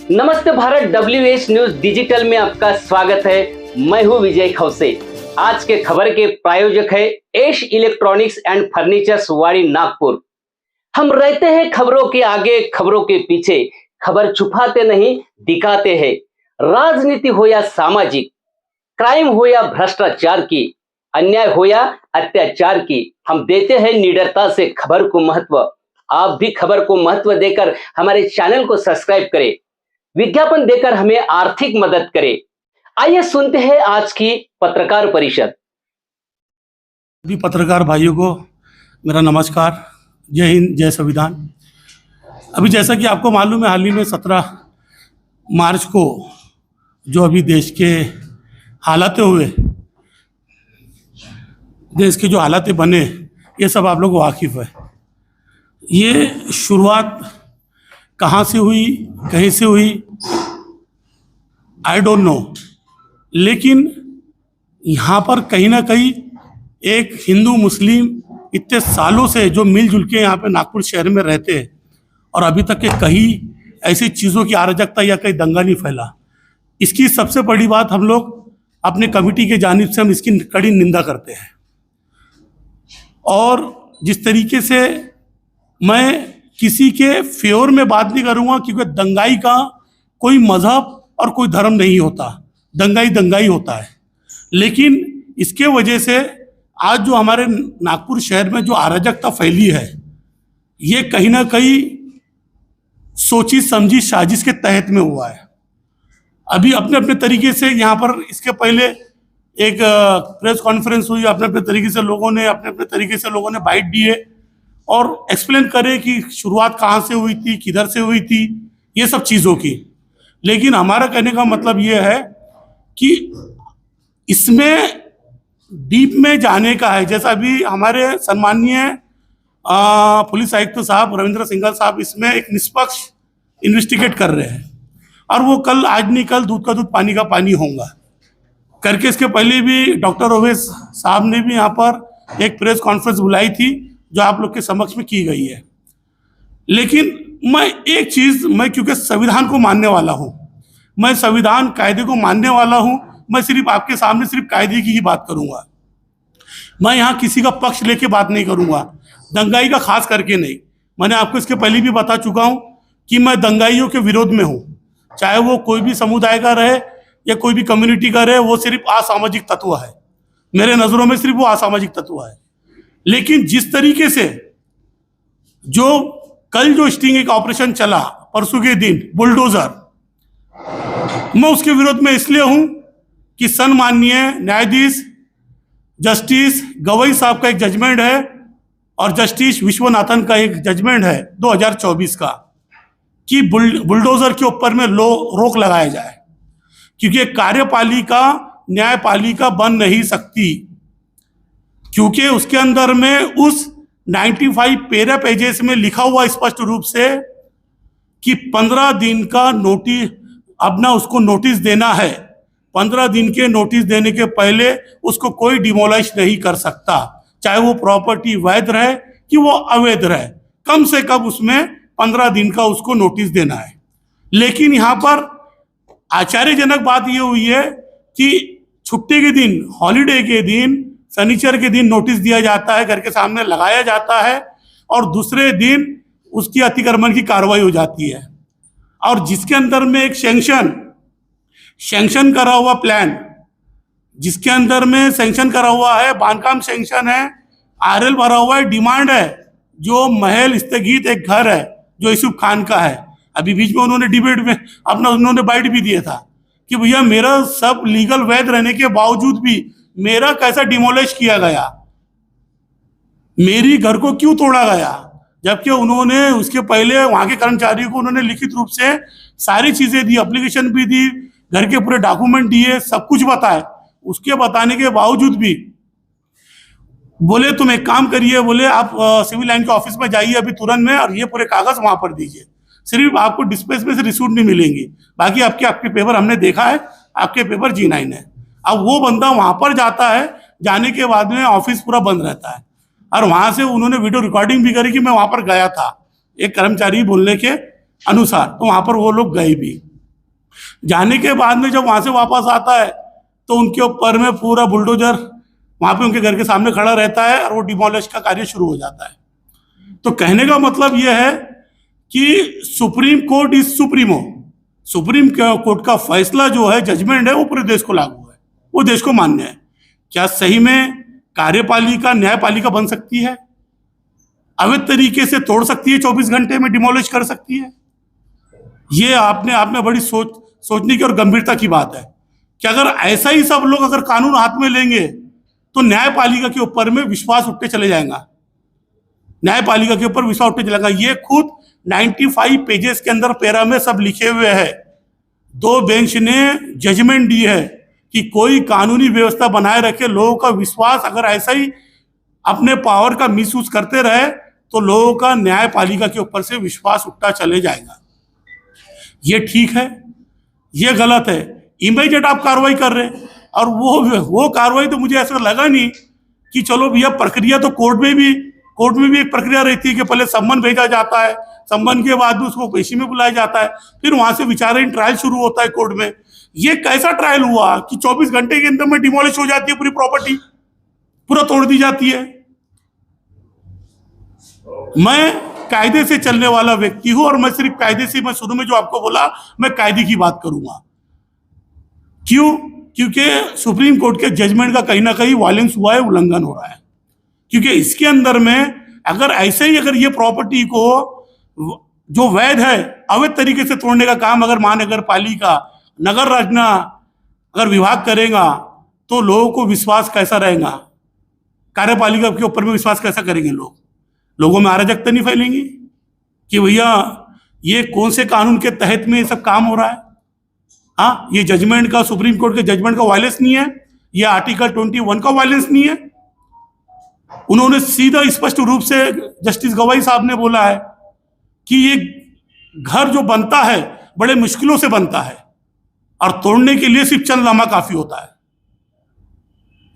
नमस्ते Bharat, WH news digital में आपका स्वागत है। मैं हूं विजय खौसे। आज के खबर के प्रायोजक है एश इलेक्ट्रॉनिक्स एंड फर्नीचर्स वाड़ी नागपुर। हम रहते हैं खबरों के आगे, खबरों के पीछे। खबर छुपाते नहीं, दिखाते हैं। राजनीति हो या सामाजिक, क्राइम हो या भ्रष्टाचार की, अन्याय हो या अत्याचार की, हम देते हैं निडरता से खबर को महत्व। आप भी खबर को महत्व देकर हमारे चैनल को सब्सक्राइब करें, विज्ञापन देकर हमें आर्थिक मदद करें। आइए सुनते हैं आज की पत्रकार परिषद। सभी पत्रकार भाइयों को मेरा नमस्कार। जय हिंद, जय संविधान। अभी जैसा कि आपको मालूम है, हाल ही में 17 मार्च को जो अभी देश के हालातें हुए, देश के जो हालातें बने, ये सब आप लोग वाकिफ है। ये शुरुआत कहाँ से हुई, कहीं से हुई, आई डोंट नो, लेकिन यहाँ पर कहीं ना कहीं एक हिंदू मुस्लिम इतने सालों से जो मिलजुल के यहाँ पे नागपुर शहर में रहते हैं और अभी तक के कहीं ऐसी चीज़ों की अराजकता या कहीं दंगा नहीं फैला। इसकी सबसे बड़ी बात, हम लोग अपने कमेटी के जानिब से हम इसकी कड़ी निंदा करते हैं। और जिस तरीके से मैं किसी के फेवर में बात नहीं करूँगा, क्योंकि दंगाई का कोई मजहब और कोई धर्म नहीं होता, दंगाई दंगाई होता है। लेकिन इसके वजह से आज जो हमारे नागपुर शहर में जो अराजकता फैली है, ये कहीं ना कहीं सोची समझी साजिश के तहत में हुआ है। अभी अपने अपने तरीके से यहाँ पर इसके पहले एक प्रेस कॉन्फ्रेंस हुई, अपने अपने तरीके से लोगों ने बाइट दिए और एक्सप्लेन करे कि शुरुआत कहाँ से हुई थी, किधर से हुई थी, ये सब चीज़ों की। लेकिन हमारा कहने का मतलब ये है कि इसमें डीप में जाने का है। जैसा अभी हमारे सम्माननीय पुलिस आयुक्त साहब रविंद्र सिंघल साहब इसमें एक निष्पक्ष इन्वेस्टिगेट कर रहे हैं, और वो कल, आज नहीं कल, दूध का दूध पानी का पानी होगा करके। इसके पहले भी डॉक्टर ओवैस साहब ने भी यहाँ पर एक प्रेस कॉन्फ्रेंस बुलाई थी, जो आप लोग के समक्ष में की गई है। लेकिन मैं एक चीज़, मैं क्योंकि संविधान को मानने वाला हूँ, मैं संविधान कायदे को मानने वाला हूँ, मैं सिर्फ आपके सामने सिर्फ कायदे की ही बात करूँगा। मैं यहाँ किसी का पक्ष लेके बात नहीं करूँगा, दंगाई का खास करके नहीं। मैंने आपको इसके पहले भी बता चुका हूँ कि मैं दंगाइयों के विरोध में हूँ, चाहे वो कोई भी समुदाय का रहे या कोई भी कम्युनिटी का रहे, वो सिर्फ असामाजिक तत्व है। मेरे नज़रों में सिर्फ वो असामाजिक तत्व है। लेकिन जिस तरीके से जो कल जो स्टिंग ऑपरेशन चला परसों के दिन, बुलडोजर, मैं उसके विरोध में इसलिए हूं कि सम्माननीय न्यायाधीश जस्टिस गवई साहब का एक जजमेंट है और जस्टिस विश्वनाथन का एक जजमेंट है 2024 का, कि बुलडोजर के ऊपर में रोक लगाया जाए, क्योंकि कार्यपालिका न्यायपालिका बन नहीं सकती, क्योंकि उसके अंदर में उस 95 पैरा पेजेस में लिखा हुआ स्पष्ट रूप से कि 15 दिन का नोटिस, अब ना उसको नोटिस देना है, 15 दिन के नोटिस देने के पहले उसको कोई डिमोलिश नहीं कर सकता, चाहे वो प्रॉपर्टी वैध रहे कि वो अवैध रहे, कम से कम उसमें 15 दिन का उसको नोटिस देना है। लेकिन यहाँ पर आश्चर्यजनक बात ये हुई है कि छुट्टी के दिन, हॉलीडे के दिन, शनिचर के दिन नोटिस दिया जाता है, घर के सामने लगाया जाता है, और दूसरे दिन उसकी अतिक्रमण की कार्रवाई हो जाती है। और जिसके अंदर में एक सैंक्शन करा हुआ प्लान, जिसके अंदर में सैंक्शन करा हुआ है, बांधकाम सैंक्शन है, RL भरा हुआ है, डिमांड है, जो महल स्थगित एक घर है जो यूसुफ खान का है। अभी बीच में उन्होंने डिबेट में उन्होंने बाइट भी दिया था कि भैया मेरा सब लीगल वैध रहने के बावजूद भी मेरा कैसा डिमोलिश किया गया, मेरी घर को क्यों तोड़ा गया, जबकि उन्होंने उसके पहले वहां के कर्मचारियों को उन्होंने लिखित रूप से सारी चीजें दी, एप्लीकेशन भी दी, घर के पूरे डॉक्यूमेंट दिए, सब कुछ बताए। उसके बताने के बावजूद भी बोले तुम एक काम करिए, बोले आप सिविल लाइन के ऑफिस में जाइए अभी तुरंत में, और ये पूरे कागज वहां पर दीजिए, सिर्फ आपको डिस्पेच में से रिसीट नहीं मिलेंगी, बाकी आपके पेपर हमने देखा है, आपके पेपर G9 है। अब वो बंदा वहां पर जाता है, जाने के बाद में ऑफिस पूरा बंद रहता है, और वहां से उन्होंने वीडियो रिकॉर्डिंग भी करी कि मैं वहां पर गया था, एक कर्मचारी बोलने के अनुसार, तो वहां पर वो लोग गए भी। जाने के बाद में जब वहां से वापस आता है तो उनके ऊपर में पूरा बुलडोजर वहां पे उनके घर के सामने खड़ा रहता है और वो डिमोलिश का कार्य शुरू हो जाता है। तो कहने का मतलब यह है कि supreme court is supremo. Supreme court का फैसला जो है, जजमेंट है, वो पूरे देश को लागू है, वो देश को मान्य है। क्या सही में कार्यपालिका न्यायपालिका बन सकती है? अवैध तरीके से तोड़ सकती है, 24 घंटे में डिमोलिश कर सकती है? ये आपने बड़ी सोचने की और गंभीरता की बात है कि अगर ऐसा ही सब लोग अगर कानून हाथ में लेंगे तो न्यायपालिका के ऊपर में विश्वास उठते चले जाएगा। न्यायपालिका के ऊपर विश्वास उठते चलेगा। ये खुद 95 पेजेस के अंदर पैरा में सब लिखे हुए है। 2 बेंच ने जजमेंट दी है कि कोई कानूनी व्यवस्था बनाए रखे, लोगों का विश्वास अगर ऐसा ही अपने पावर का मिसयूज करते रहे तो लोगों का न्यायपालिका के ऊपर से विश्वास उठता चले जाएगा। ये ठीक है, ये गलत है। इमीडिएट आप कार्रवाई कर रहे हैं और वो कार्रवाई तो मुझे ऐसा लगा नहीं कि चलो भैया, प्रक्रिया तो कोर्ट में भी एक प्रक्रिया रहती है कि पहले सम्मन भेजा जाता है, सम्मन के बाद भी उसको पेशी में बुलाया जाता है, फिर वहां से विचाराधीन ट्रायल शुरू होता है कोर्ट में। ये कैसा ट्रायल हुआ कि 24 घंटे के अंदर में डिमोलिश हो जाती है पूरी प्रॉपर्टी, पूरा तोड़ दी जाती है? मैं कायदे से चलने वाला व्यक्ति हूं और मैं सिर्फ कायदे से, मैं शुरू में जो आपको बोला, मैं कायदे की बात करूंगा। क्यों? क्योंकि सुप्रीम कोर्ट के जजमेंट का कहीं ना कहीं वायलेंस हुआ है, उल्लंघन हो रहा है। क्योंकि इसके अंदर में अगर ऐसे ही अगर ये प्रॉपर्टी को जो वैध है अवैध तरीके से तोड़ने का काम अगर महानगर पालिका, नगर रचना अगर विभाग करेगा तो लोगों को विश्वास कैसा रहेगा? कार्यपालिका के ऊपर में विश्वास कैसा करेंगे लोग? लोगों में अराजकता नहीं फैलेंगी कि भैया ये कौन से कानून के तहत में ये सब काम हो रहा है? हाँ, ये जजमेंट का, सुप्रीम कोर्ट के जजमेंट का वायलेंस नहीं है, ये आर्टिकल 21 का वायलेंस नहीं है। उन्होंने सीधा स्पष्ट रूप से जस्टिस गवाई साहब ने बोला है कि ये घर जो बनता है बड़े मुश्किलों से बनता है और तोड़ने के लिए सिर्फ चंद लम्हा काफी होता है।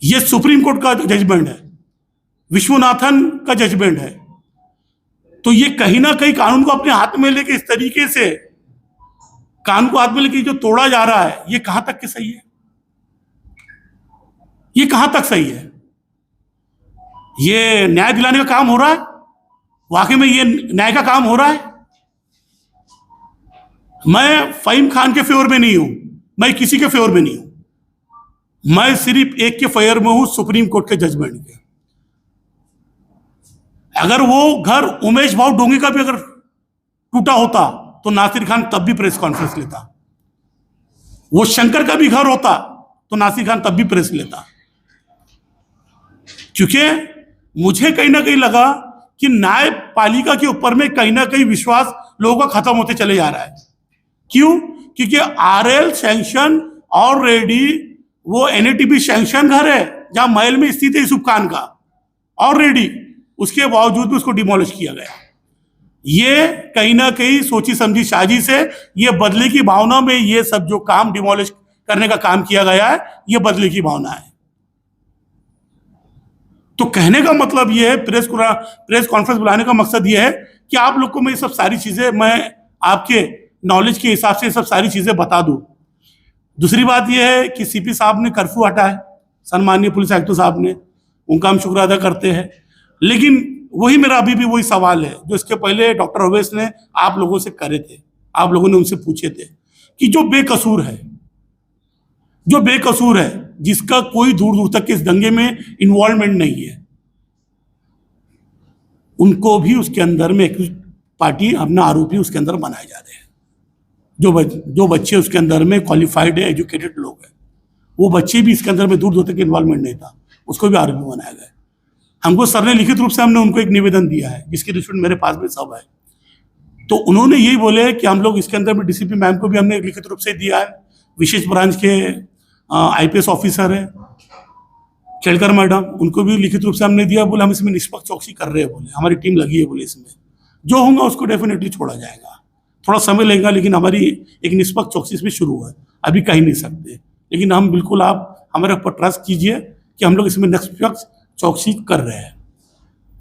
ये सुप्रीम कोर्ट का जजमेंट है, विश्वनाथन का जजमेंट है। तो ये कहीं ना कहीं कानून को अपने हाथ में लेके, इस तरीके से कानून को हाथ में लेके जो तोड़ा जा रहा है, ये कहां तक के सही है? ये कहां तक सही है? ये न्याय दिलाने का काम हो रहा है? वाकई में ये न्याय का काम हो रहा है? मैं फहीम खान के फेवर में नहीं हूं, मैं किसी के फेवर में नहीं हूं, मैं सिर्फ एक के फेवर में हूं, सुप्रीम कोर्ट के जजमेंट के। अगर वो घर उमेश भाऊ डोंगी का भी अगर टूटा होता तो नासिर खान तब भी प्रेस कॉन्फ्रेंस लेता। वो शंकर का भी घर होता तो नासिर खान तब भी प्रेस लेता। क्योंकि मुझे कहीं ना कहीं लगा कि न्यायपालिका के ऊपर में कहीं ना कहीं विश्वास लोगों का खत्म होते चले जा रहा है। क्यों? क्योंकि आरएल सैंक्शन ऑलरेडी, वो एनएटीपी सैंक्शन घर है जहां महल में स्थित है यूसुफ खान का ऑलरेडी, उसके बावजूद भी उसको डिमोलिश किया गया। ये कहीं ना कहीं सोची समझी साजिश है। ये बदले की भावना में ये सब जो काम डिमोलिश करने का काम किया गया है, ये बदले की भावना है। तो कहने का मतलब ये है, प्रेस कॉन्फ्रेंस बुलाने का मकसद ये है कि आप लोग को मैं ये सब सारी चीजें, मैं आपके नॉलेज के हिसाब से ये सब सारी चीजें बता दूं। दूसरी बात यह है कि सीपी साहब ने कर्फ्यू हटाया, सम्माननीय पुलिस आयुक्त साहब ने, उनका हम शुक्र अदा करते हैं। लेकिन वही मेरा अभी भी वही सवाल है जो इसके पहले डॉक्टर अवैस ने आप लोगों से करे थे, आप लोगों ने उनसे पूछे थे कि जो बेकसूर है, जिसका कोई दूर दूर तक इस दंगे में इन्वॉल्वमेंट नहीं है, उनको भी उसके अंदर में एक पार्टी अपना आरोपी उसके अंदर बनाए जा रहे हैं। जो बच्चे उसके अंदर में क्वालिफाइड है, एजुकेटेड लोग हैं, वो बच्चे भी इसके अंदर में दूर दूर तक इन्वॉल्वमेंट नहीं था, उसको भी आरोपी बनाया गया। हमको सर ने लिखित रूप से, हमने उनको एक निवेदन दिया है जिसकी रिसिप्ट मेरे पास में सब है। तो उन्होंने यही बोले कि हम लोग इसके अंदर में डीसीपी मैम को भी हमने लिखित रूप से दिया है, विशेष ब्रांच के आईपीएस ऑफिसर है खेड़कर मैडम, उनको भी लिखित रूप से हमने दिया। बोले हम इसमें निष्पक्ष चौकसी कर रहे हैं, बोले हमारी टीम लगी है, बोले इसमें जो होगा उसको डेफिनेटली छोड़ा जाएगा, थोड़ा समय लगेगा, लेकिन हमारी एक निष्पक्ष चौकसी इसमें शुरू है। अभी कह नहीं सकते, लेकिन हम बिल्कुल, आप हमारे ऊपर ट्रस्ट कीजिए कि हम लोग इसमें निष्पक्ष चौकसी कर रहे हैं।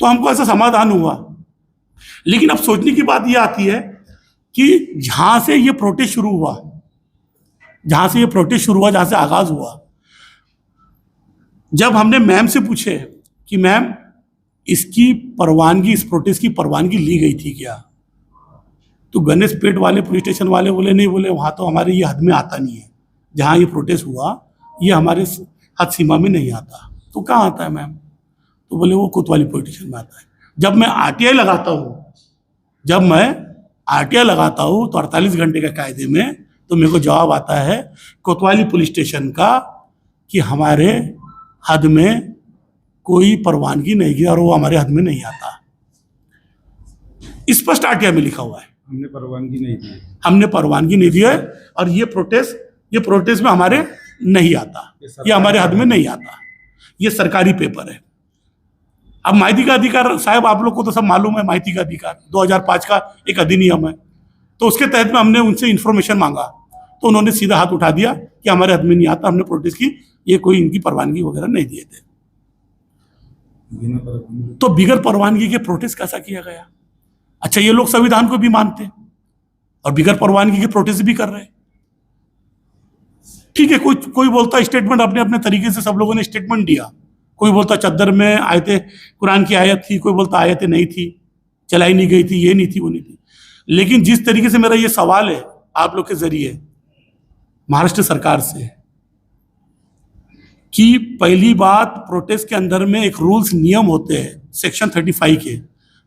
तो हमको ऐसा समाधान हुआ। लेकिन अब सोचने की बात यह आती है कि जहां से ये प्रोटेस्ट शुरू हुआ, जहाँ से ये प्रोटेस्ट शुरू हुआ, जहाँ से आगाज हुआ, जब हमने मैम से पूछे कि मैम इसकी परवानगी, इस प्रोटेस्ट की परवानगी ली गई थी क्या, तो गणेश पेट वाले पुलिस स्टेशन वाले बोले नहीं, बोले वहाँ तो हमारे ये हद में आता नहीं है, जहाँ ये प्रोटेस्ट हुआ ये हमारे हद सीमा में नहीं आता। तो कहाँ आता है मैम? तो बोले वो कोतवाली पुलिस स्टेशन में आता है। जब मैं आरटीआई लगाता हूँ तो 48 घंटे के कायदे में तो मेरे को जवाब आता है कोतवाली पुलिस स्टेशन का कि हमारे हद में कोई परवानगी नहीं है और वो हमारे हद में नहीं आता। स्पष्ट आरटीआई में लिखा हुआ है, हमने परवानगी नहीं दी है और ये प्रोटेस्ट में हमारे नहीं आता, ये हमारे हद में नहीं आता। ये सरकारी पेपर है। अब माहिती का अधिकार साहब आप लोग को तो सब मालूम है, माहिती का अधिकार 2005 का एक अधिनियम है, तो उसके तहत में हमने उनसे इंफॉर्मेशन मांगा तो उन्होंने सीधा हाथ उठा दिया कि हमारे हद में नहीं आता, हमने प्रोटेस्ट की, ये कोई इनकी परवानगी वगैरह नहीं दिए थे। तो बिगर परवानगी के प्रोटेस्ट कैसा किया गया? अच्छा, ये लोग संविधान को भी मानते और बिगर परवानगी के प्रोटेस्ट भी कर रहे हैं। ठीक है, कोई बोलता स्टेटमेंट, अपने अपने तरीके से सब लोगों ने स्टेटमेंट दिया। कोई बोलता चद्दर में आयतें, कुरान की आयत थी, कोई बोलता आयतें नहीं थी, चलाई नहीं गई थी, ये नहीं थी, वो नहीं थी। लेकिन जिस तरीके से मेरा ये सवाल है आप लोग के जरिए महाराष्ट्र सरकार से कि पहली बात, प्रोटेस्ट के अंदर में एक रूल्स नियम होते हैं सेक्शन 35 के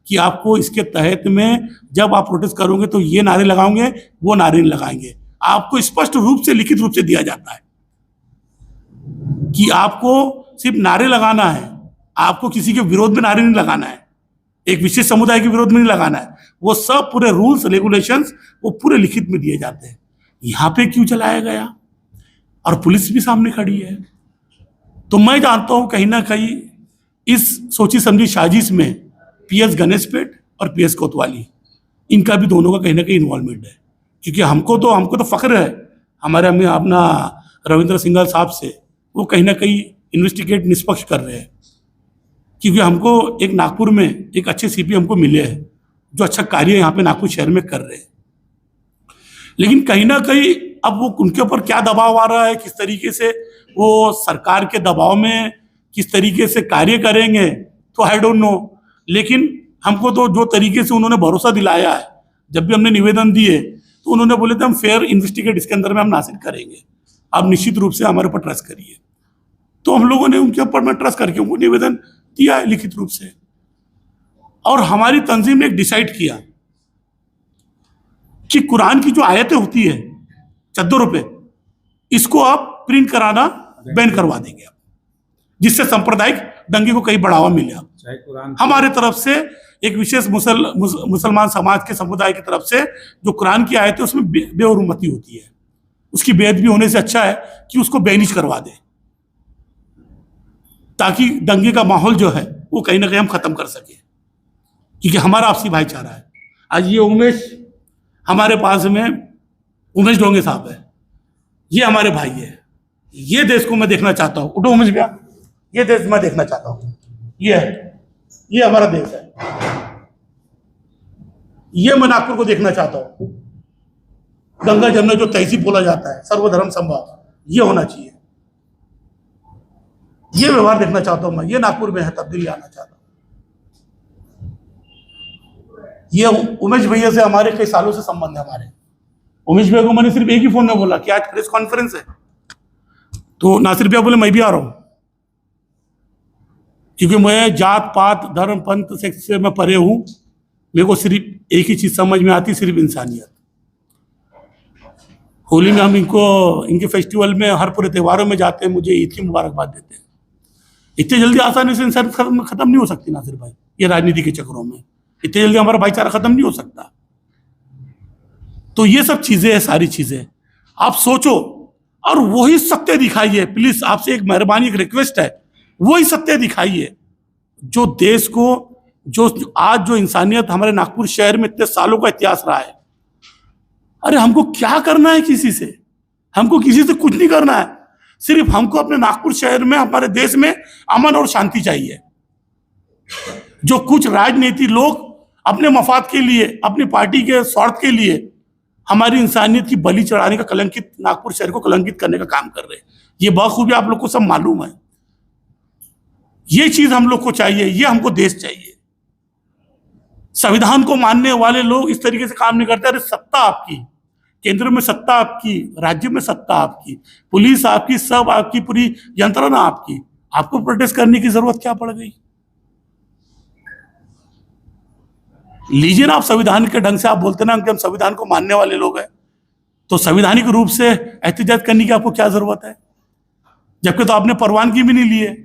कि आपको इसके तहत में जब आप प्रोटेस्ट करोगे तो ये नारे लगाओगे, वो नारे नहीं लगाएंगे। आपको स्पष्ट रूप से, लिखित रूप से दिया जाता है कि आपको सिर्फ नारे लगाना है, आपको किसी के विरोध में नारे नहीं लगाना है, एक विशेष समुदाय के विरोध में नहीं लगाना है। वो सब पूरे रूल्स रेगुलेशंस वो पूरे लिखित में दिए जाते हैं। यहाँ पे क्यों चलाया गया? और पुलिस भी सामने खड़ी है। तो मैं जानता हूँ कहीं ना कहीं इस सोची समझी साजिश में पीएस गणेश पेट और पीएस कोतवाली, इनका भी दोनों का कहीं ना कहीं इन्वॉल्वमेंट है। क्योंकि हमको तो फख्र है हमारे हमें अपना रविंद्र सिंघल साहब से, वो कहीं ना कहीं इन्वेस्टिगेट निष्पक्ष कर रहे हैं। क्योंकि हमको एक नागपुर में एक अच्छे सीपी हमको मिले हैं जो अच्छा कार्य यहाँ पे नागपुर शहर में कर रहे हैं। लेकिन कहीं ना कहीं अब वो उनके ऊपर क्या दबाव आ रहा है, किस तरीके से वो सरकार के दबाव में किस तरीके से कार्य करेंगे तो आई डोंट नो। लेकिन हमको तो जो तरीके से उन्होंने भरोसा दिलाया है, जब भी हमने निवेदन दिए तो उन्होंने बोले थे हम फेयर इन्वेस्टिगेट इसके अंदर में हम नासिर करेंगे, आप निश्चित रूप से हमारे ऊपर ट्रस्ट करिए। तो हम लोगों ने उनके ऊपर में ट्रस्ट करके उनको निवेदन दिया है लिखित रूप से। और हमारी तंजीम ने डिसाइड किया कि कुरान की जो आयतें होती है चद्दरों पे, इसको आप प्रिंट कराना बैन करवा देंगे आप, जिससे सांप्रदायिक दंगे को कहीं बढ़ावा मिले। आप हमारे तरफ से एक विशेष मुसलमान समाज के समुदाय की तरफ से जो कुरान की आयतें उसमें बेहुरमती होती है, उसकी बेअदबी होने से अच्छा है कि उसको बैनिश करवा दे, ताकि दंगे का माहौल जो है वो कहीं ना कहीं हम खत्म कर सके। क्योंकि हमारा आपसी भाईचारा है। आज ये उमेश हमारे पास में, उमेश डोंगे साहब है, ये हमारे भाई है। ये देश को मैं देखना चाहता हूँ। उठो उमेश भैया, ये देश मैं देखना चाहता हूँ। ये हमारा देश है, ये मैं नागपुर को देखना चाहता हूँ। गंगा जमुना जो तहसीब बोला जाता है, सर्वधर्म संभाव, ये होना चाहिए। ये व्यवहार देखना चाहता हूं मैं। ये नागपुर में है, तब्दीली आना चाहता हूं। ये उमेश भैया से हमारे कई सालों से संबंध है हमारे। उमेश भैया को मैंने सिर्फ एक ही फोन में बोला कि आज प्रेस कॉन्फ्रेंस है, तो नासिर भैया बोले मैं भी आ रहा हूं। क्योंकि मैं जात पात धर्म पंथ से मैं परे हूं, मेरे को सिर्फ एक ही चीज समझ में आती, सिर्फ इंसानियत। होली में हम इनके फेस्टिवल में, हर पूरे त्योहारों में जाते हैं, मुझे ईद की मुबारकबाद देते हैं। इतनी जल्दी आसानी से इंसान खत्म नहीं हो सकती नासिर भाई, ये राजनीति के चक्रों में इतनी जल्दी हमारा भाईचारा खत्म नहीं हो सकता। तो ये सब चीजें हैं, सारी चीजें आप सोचो और वही सत्य दिखाइए। प्लीज आपसे एक मेहरबानी, एक रिक्वेस्ट है, वही सत्य दिखाइए जो देश को, जो आज जो इंसानियत हमारे नागपुर शहर में इतने सालों का इतिहास रहा है। अरे हमको क्या करना है किसी से? हमको किसी से कुछ नहीं करना है, सिर्फ हमको अपने नागपुर शहर में, हमारे देश में अमन और शांति चाहिए। जो कुछ राजनीति लोग अपने मफाद के लिए, अपनी पार्टी के स्वार्थ के लिए हमारी इंसानियत की बलि चढ़ाने का, कलंकित नागपुर शहर को कलंकित करने का काम कर रहे हैं। ये बखूबी आप लोग को सब मालूम है। ये चीज हम लोग को चाहिए, ये हमको देश चाहिए। संविधान को मानने वाले लोग इस तरीके से काम नहीं करते। अरे सत्ता आपकी, केंद्र में सत्ता आपकी, राज्य में सत्ता आपकी, पुलिस आपकी, सब आपकी, पूरी यंत्रणा आपकी, आपको प्रोटेस्ट करने की जरूरत क्या पड़ गई? लीजिए ना आप संविधान के ढंग से, आप बोलते ना कि हम संविधान को मानने वाले लोग हैं, तो संवैधानिक रूप से एहतिजाज करने की आपको क्या जरूरत है? जबकि तो आपने परवानगी भी नहीं ली है।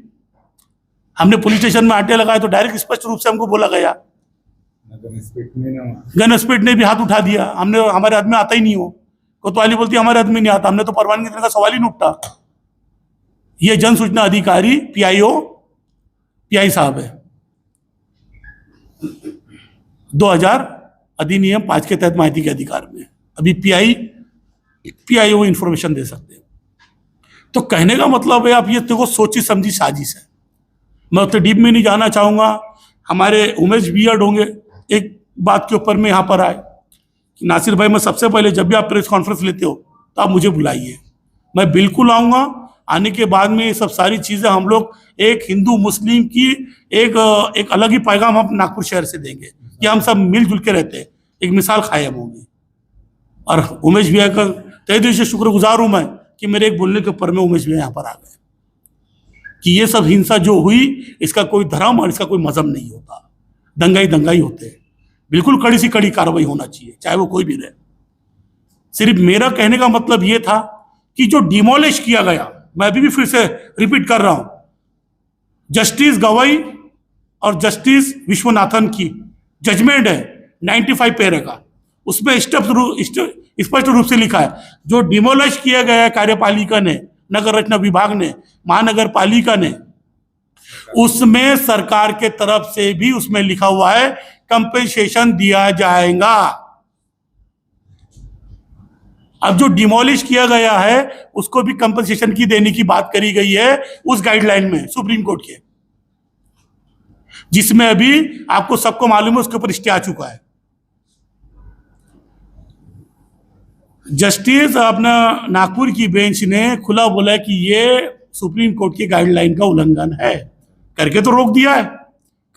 हमने पुलिस स्टेशन में आटे लगाए तो डायरेक्ट स्पष्ट रूप से हमको बोला गया, गन स्पीड ने भी हाथ उठा दिया। हमने, हमारे आदमी आता ही नहीं हो, कोतवाली बोलती हमारे आदमी नहीं आता। हमने तो परवानगी देने का सवाल ही नहीं उठता। ये जन सूचना अधिकारी पीआई साहब है, 2000 अधिनियम 5 के तहत माहिती के अधिकार में। अभी पीआईओ इंफॉर्मेशन दे सकते हैं। तो कहने का मतलब है, आप ये देखो सोची समझी साजिश है। मैं उतने डीप में नहीं जाना चाहूंगा। हमारे उमेश बियर्ड होंगे एक बात के ऊपर में यहाँ पर आए कि नासिर भाई, मैं सबसे पहले जब भी आप प्रेस कॉन्फ्रेंस लेते हो तो आप मुझे बुलाइए, मैं बिल्कुल आऊँगा। आने के बाद में ये सब सारी चीज़ें हम लोग एक हिंदू मुस्लिम की एक अलग ही पैगाम हम नागपुर शहर से देंगे कि हम सब मिलजुल के रहते हैं, एक मिसाल कायम होगी। और उमेश भैया का तहे दिल से शुक्रगुजार हूँ मैं कि मेरे एक बोलने के ऊपर में उमेश भैया यहाँ पर आ गए कि ये सब हिंसा जो हुई, इसका कोई धर्म और इसका कोई मजहब नहीं होता, दंगाई होते हैं। बिल्कुल कड़ी से कड़ी कार्रवाई होना चाहिए, चाहे वो कोई भी रहे। सिर्फ मेरा कहने का मतलब ये था कि जो डिमोलिश किया गया, मैं अभी भी फिर से रिपीट कर रहा हूं, जस्टिस गवई और जस्टिस विश्वनाथन की जजमेंट है 95 पैरे का, उसमें स्पष्ट रूप से लिखा है जो डिमोलिश किया गया है कार्यपालिका ने, नगर रचना विभाग ने, महानगर पालिका ने, उसमें सरकार के तरफ से भी उसमें लिखा हुआ है कंपेंसेशन दिया जाएगा। अब जो डिमोलिश किया गया है उसको भी कंपेंसेशन की देने की बात करी गई है उस गाइडलाइन में सुप्रीम कोर्ट के, जिसमें अभी आपको सबको मालूम है उसके ऊपर स्टे आ चुका है। जस्टिस अपना नागपुर की बेंच ने खुला बोला कि ये सुप्रीम कोर्ट की गाइडलाइन का उल्लंघन है, करके तो रोक दिया है,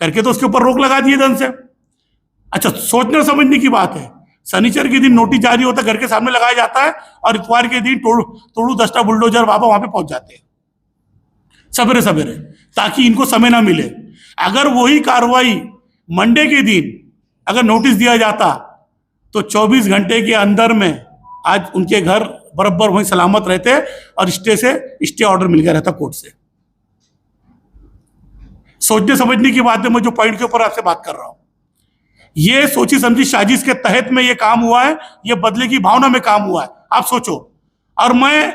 करके तो उसके ऊपर रोक लगा दी है धन से। अच्छा, सोचने समझने की बात है, शनिचर के दिन नोटिस जारी होता है, घर के सामने लगाया जाता है, और इतवार के दिन तोड़ू दस्ता बुलडोजर बाबा वहां पे पहुंच जाते हैं सवेरे सवेरे, ताकि इनको समय ना मिले। अगर वही कार्रवाई मंडे के दिन अगर नोटिस दिया जाता तो 24 घंटे के अंदर में आज उनके घर बराबर वहीं सलामत रहते और स्टे ऑर्डर मिल गया रहता कोर्ट से। सोचने समझने की बात है, मैं जो पॉइंट के ऊपर आपसे बात कर रहा हूं, ये सोची समझी साजिश के तहत में ये काम हुआ है, ये बदले की भावना में काम हुआ है, आप सोचो। और मैं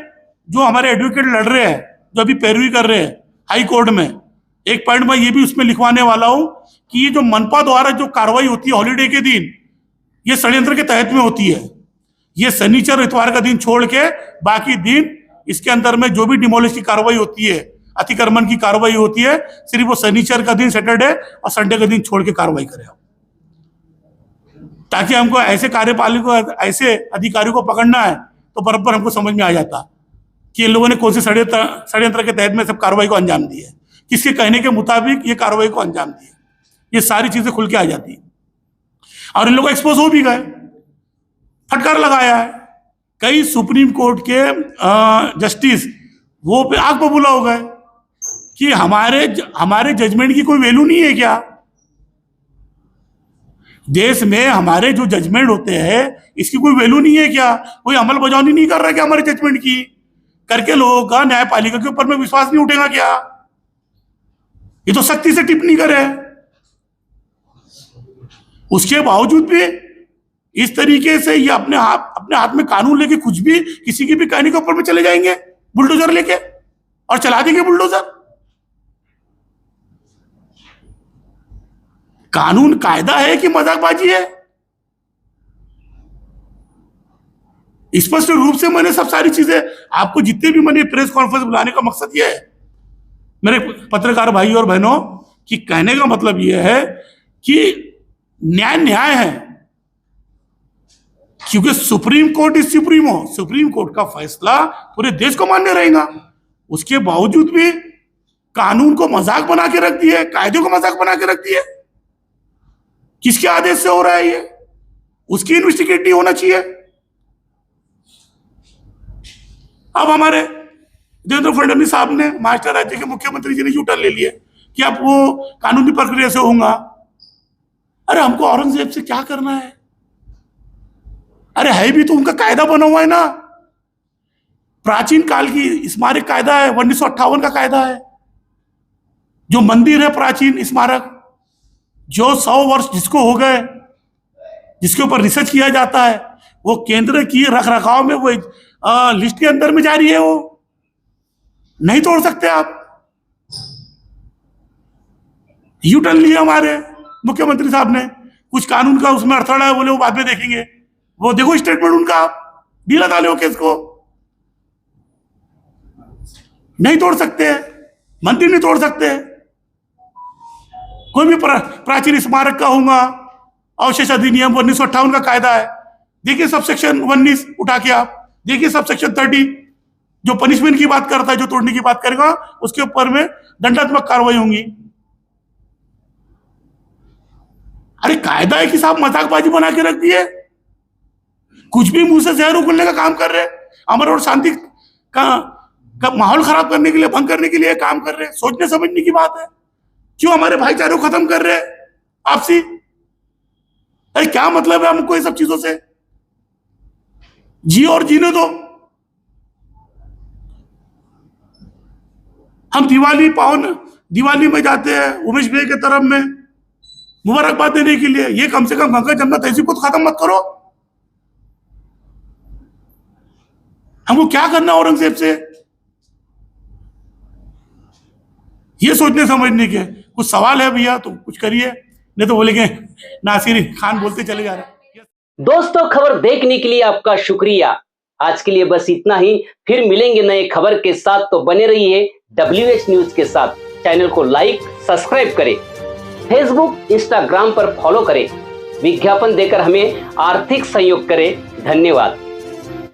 जो हमारे एडवोकेट लड़ रहे हैं, जो अभी पैरवी कर रहे हैं हाई कोर्ट में, एक पॉइंट मैं ये भी उसमें लिखवाने वाला हूं कि ये जो मनपा द्वारा जो कार्रवाई होती है हॉलीडे के दिन, ये षड्यंत्र के तहत में होती है। ये शनिचर इतवार का दिन छोड़ के बाकी दिन इसके अंदर में जो भी डिमोलिश की कार्रवाई होती है, अतिक्रमण की कार्रवाई होती है, सिर्फ वो शनिचर का दिन, सैटरडे और संडे का दिन छोड़ के कार्रवाई करें, ताकि हमको ऐसे कार्यपालिका, ऐसे अधिकारियों को पकड़ना है तो बराबर हमको समझ में आ जाता कि इन लोगों ने कौन से षड्यंत्र के तहत में सब कार्रवाई को अंजाम दी है, किसके कहने के मुताबिक ये कार्रवाई को अंजाम दी है। ये सारी चीजें खुल के आ जाती है। और इन लोग एक्सपोज हो भी गए, फटकार लगाया है। कई सुप्रीम कोर्ट के जस्टिस वो पे आग बबूला हो गए कि हमारे जजमेंट की कोई वैल्यू नहीं है क्या? देश में हमारे जो जजमेंट होते हैं इसकी कोई वैल्यू नहीं है क्या? कोई अमल बजावनी नहीं कर रहा क्या हमारे जजमेंट की? करके लोगों का न्यायपालिका के ऊपर में विश्वास नहीं उठेगा क्या? ये तो सख्ती से टिप्पणी करे, उसके बावजूद भी इस तरीके से ये अपने हाथ में कानून लेके कुछ भी किसी की भी कहने के ऊपर में चले जाएंगे बुलडोजर लेके और चला देंगे बुलडोजर। कानून कायदा है कि मजाकबाजी है? स्पष्ट रूप से मैंने सब सारी चीजें आपको, जितने भी मैंने प्रेस कॉन्फ्रेंस बुलाने का मकसद यह है मेरे पत्रकार भाई और बहनों, कि कहने का मतलब यह है कि न्याय है, क्योंकि supreme court is supremo, supreme court का फैसला पूरे देश को मान्य रहेगा। उसके बावजूद भी कानून को मजाक बना के रख दिए, कायदे को मजाक बना के रख दिए। किसके आदेश से हो रहा है ये? उसकी इन्वेस्टिगेट नहीं होना चाहिए। अब हमारे देवेंद्र फडणवीस साहब ने, महाराष्ट्र राज्य के मुख्यमंत्री जी ने यू टर्न ले लिया कि अब वो कानूनी प्रक्रिया से होगा। अरे हमको औरंगजेब से क्या करना है? अरे है भी तो उनका कायदा बना हुआ है ना, प्राचीन काल की स्मारक कायदा है, 1958 का कायदा है। जो मंदिर है प्राचीन स्मारक, जो 100 वर्ष जिसको हो गए, जिसके ऊपर रिसर्च किया जाता है, वो केंद्र की रख रखाव में वो लिस्ट के अंदर में जारी है, वो नहीं तोड़ सकते आप। यू टर्न लिया हमारे मुख्यमंत्री साहब ने, कुछ कानून का उसमें अड़थड़ा है, बोले वो बाद में देखेंगे। वो देखो स्टेटमेंट उनका, आप ढीला डाले हो केस को। नहीं तोड़ सकते, मंदिर नहीं तोड़ सकते। कोई भी प्राचीन स्मारक का होगा, अवशेष अधिनियम 1958 का कायदा है, देखिए सब सेक्शन 19 उठा के आप देखिए, सब सेक्शन 30 जो पनिशमेंट की बात करता है, जो तोड़ने की बात करेगा उसके ऊपर में दंडात्मक कार्रवाई होंगी। अरे कायदा है कि साहब मजाकबाजी बना के रख दिए, कुछ भी मुंह से जहर उगलने का काम कर रहे, अमर और शांति का माहौल खराब करने के लिए, भंग करने के लिए काम कर रहे। सोचने समझने की बात है। क्यों हमारे भाईचारे को खत्म कर रहे आपसी? अरे क्या मतलब है हमको ये सब चीजों से? जी और जीने दो। हम दिवाली में जाते हैं उमेश भाई के तरफ में मुबारकबाद देने के लिए। ये कम से कम गंगा जमुना तहजीब को तो खत्म मत करो। हमको क्या करना औरंगजेब से? ये सोचने समझने के कुछ सवाल है भैया तो कुछ करिए, नहीं तो बोलेंगे नासिर खान बोलते चले जा रहे हैं। दोस्तों, खबर देखने के लिए आपका शुक्रिया। आज के लिए बस इतना ही, फिर मिलेंगे नए खबर के साथ। तो बने रहिए WH न्यूज के साथ। चैनल को लाइक सब्सक्राइब करें, फेसबुक इंस्टाग्राम पर फॉलो करें, विज्ञापन देकर हमें आर्थिक सहयोग करें। धन्यवाद।